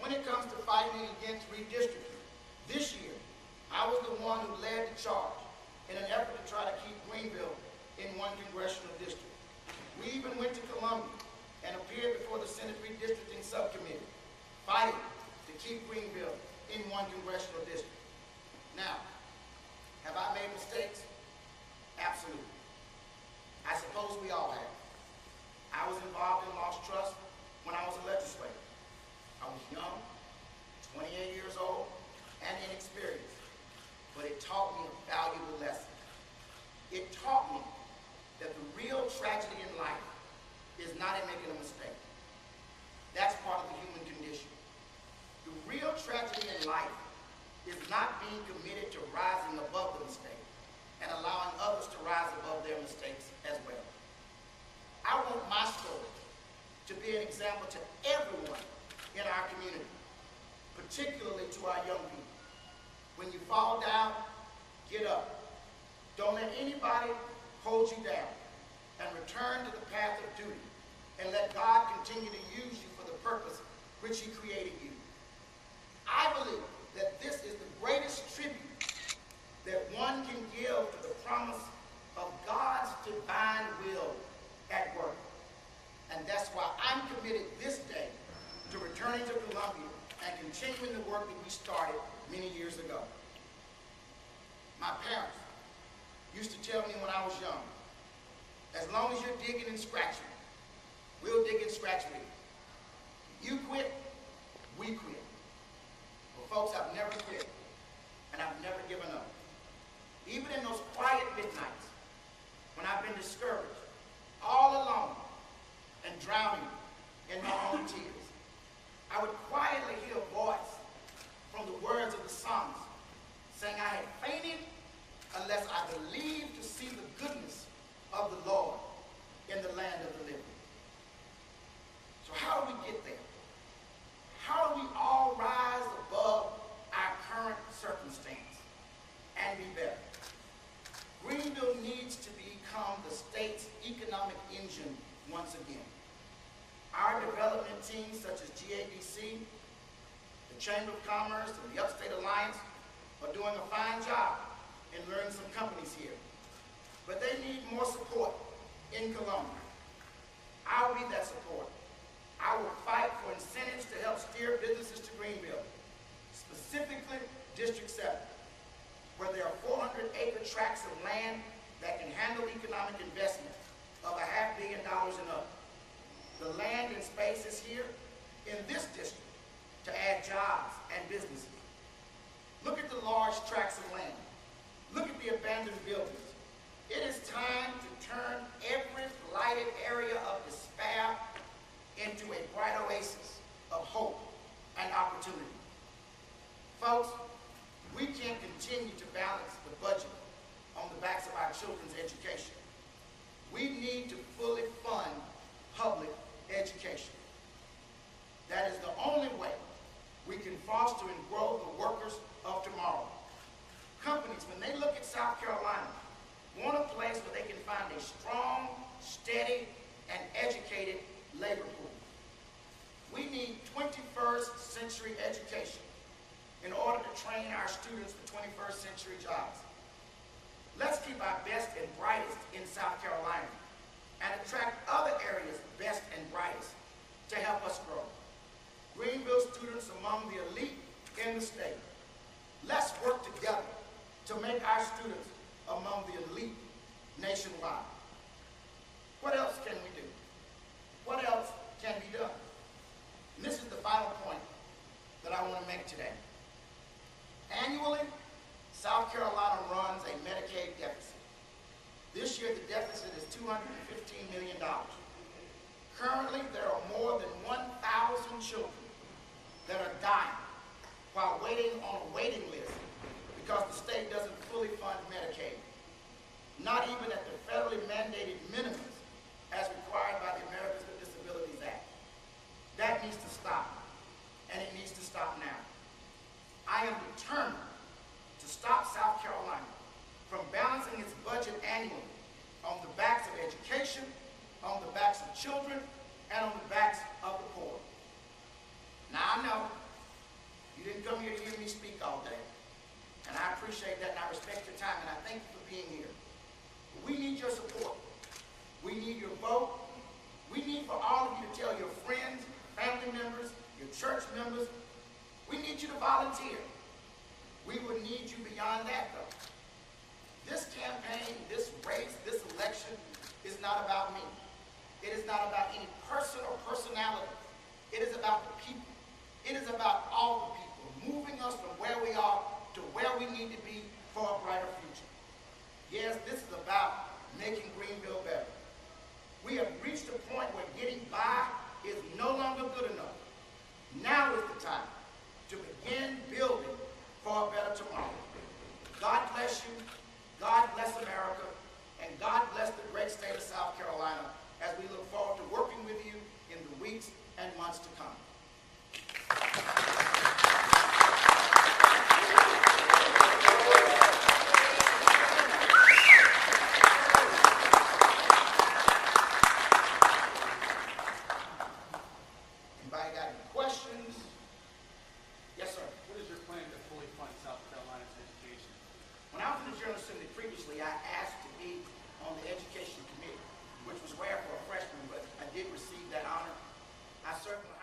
when it comes to fighting against redistricting, this year, I was the one who led the charge in an effort to try to keep Greenville in one congressional district. We even went to Columbia and appeared before the Senate Redistricting Subcommittee, fighting to keep Greenville in one congressional district. Now, have I made mistakes? Absolutely. I suppose we all have. I was involved in lost trust when I was a legislator. I was young, 28 years old, and inexperienced, but it taught me a valuable lesson. It taught me that the real tragedy in life is not in making a mistake. That's part of the human condition. The real tragedy in life is not being committed to rising above the mistake and allowing others to rise above their mistakes as well. I want my story to be an example to everyone in our community, particularly to our young people. When you fall down, get up. Don't let anybody hold you down, and return to the path of duty, and let God continue to use you for the purpose which He created you. I believe that this is the greatest tribute that one can give to the promise of God's divine will at work. And that's why I'm committed this day to returning to Columbia and continuing the work that we started many years ago. My parents used to tell me when I was young, as long as you're digging and scratching, we'll dig and scratch with you. You quit, we quit. Well, folks, I've never quit, and I've never given up. Even in those quiet midnights, when I've been discouraged, all alone, and drowning in my own tears, I would quietly hear a voice from the words of the psalmist saying, I had fainted unless I believed to see the goodness of the Lord in the land of the living. So how do we get there? How do we all rise above our current circumstance and be better? Greenville needs to become the state's economic engine once again. Our development teams such as GADC, the Chamber of Commerce, and the Upstate Alliance are doing a fine job in learning some companies here. But they need more support in Columbia. I'll be that support. I will fight for incentives to help steer businesses to Greenville, specifically District 7, where there are 400-acre tracts of land that can handle economic investment of $500 million and up. The land and space is here in this district to add jobs and businesses. Look at the large tracts of land. Look at the abandoned buildings. It is time to turn every blighted area of despair into a bright oasis of hope and opportunity. Folks, we can't continue to balance the budget on the backs of our children's education. We need to fully fund public education. That is the only way we can foster and grow the workers of tomorrow. Companies, when they look at South Carolina, want a place where they can find a strong, steady, and educated labor pool. We need 21st century education in order to train our students for 21st century jobs. Let's keep our best and brightest in South Carolina and attract other areas best and brightest to help us grow. Greenville students among the elite in the state. Let's work together to make our students among the elite nationwide. What else can we do? What else can be done? And this is the final point that I want to make today. Annually, South Carolina runs a Medicaid deficit. This year, the deficit is $215 million. Currently, there are more than 1,000 children that are dying while waiting on a waiting list because the state doesn't fully fund Medicaid, not even at the federally mandated minimums as required by the Americans with Disabilities Act. That needs to stop, and it needs to stop now. I am determined to stop South Carolina from balancing its budget annually on the backs of education, on the backs of children, and on the backs of the poor. Now I know You didn't come here to hear me speak all day. And I appreciate that, and I respect your time, and I thank you for being here. But we need your support. We need your vote. We need for all of you to tell your friends, family members, your church members. We need you to volunteer. We would need you beyond that, though. This campaign, this race, this election is not about me. It is not about any person or personality. It is about the people. It is about all the people, moving us from where we are to where we need to be for a brighter future. Yes, this is about making Greenville better. We have reached a point where getting by is no longer good enough. Now is the time to begin building for a better tomorrow. God bless you. God bless America, and God bless the great state of South Carolina as we look forward to working with you in the weeks and months to come. Anybody got any questions? Yes, sir. What is your plan to fully fund South Carolina's education? When I was in the General Assembly previously, I asked to be on the Education Committee, which was rare for a freshman, but I did receive that honor. I certainly